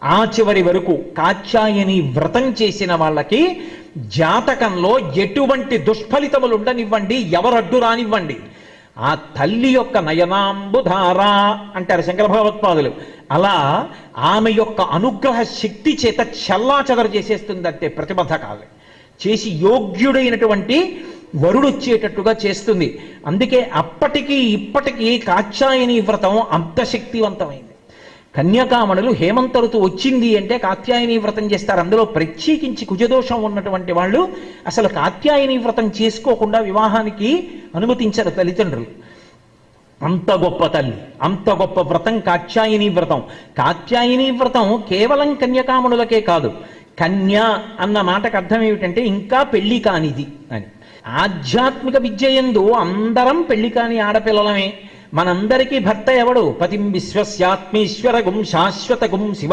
ఆ చివరి వరకు కాత్యాయని వ్రతం చేసిన వాళ్ళకి జాతకంలో ఎటువంటి దుష్ఫలితములు ఉండనివ్వండి, ఎవరడ్డు రానివ్వండి, ఆ తల్లి యొక్క నయనాంబుధార అంటారు శంకర భగవత్పాదులు. అలా ఆమె యొక్క అనుగ్రహ శక్తి చేత చెల్లాచెదరు చేసేస్తుందంటే ప్రతిబంధకాలు చేసి యోగ్యుడైనటువంటి వరుడు వచ్చేటట్టుగా చేస్తుంది. అందుకే అప్పటికి ఇప్పటికీ కాత్యాయని వ్రతం అంత శక్తివంతమైంది. కన్యకామణులు హేమంత ఋతువు వచ్చింది అంటే కాత్యాయని వ్రతం చేస్తారు. అందులో ప్రత్యేకించి కుజదోషం ఉన్నటువంటి వాళ్ళు అసలు కాత్యాయని వ్రతం చేసుకోకుండా వివాహానికి అనుమతించరు తల్లిదండ్రులు. అంత గొప్ప తల్లి, అంత గొప్ప వ్రతం కాత్యాయని వ్రతం. కాత్యాయని వ్రతం కేవలం కన్యకామణులకే కాదు. కన్య అన్న మాటకు అర్థం ఏమిటంటే ఇంకా పెళ్లి కానిది అని. ఆధ్యాత్మిక విద్య యందు అందరం పెళ్లి కాని ఆడపిల్లలమే. మనందరికీ భర్త ఎవడు? పతిం విశ్వస్యాత్మీశ్వరగుం శాశ్వతగుం శివ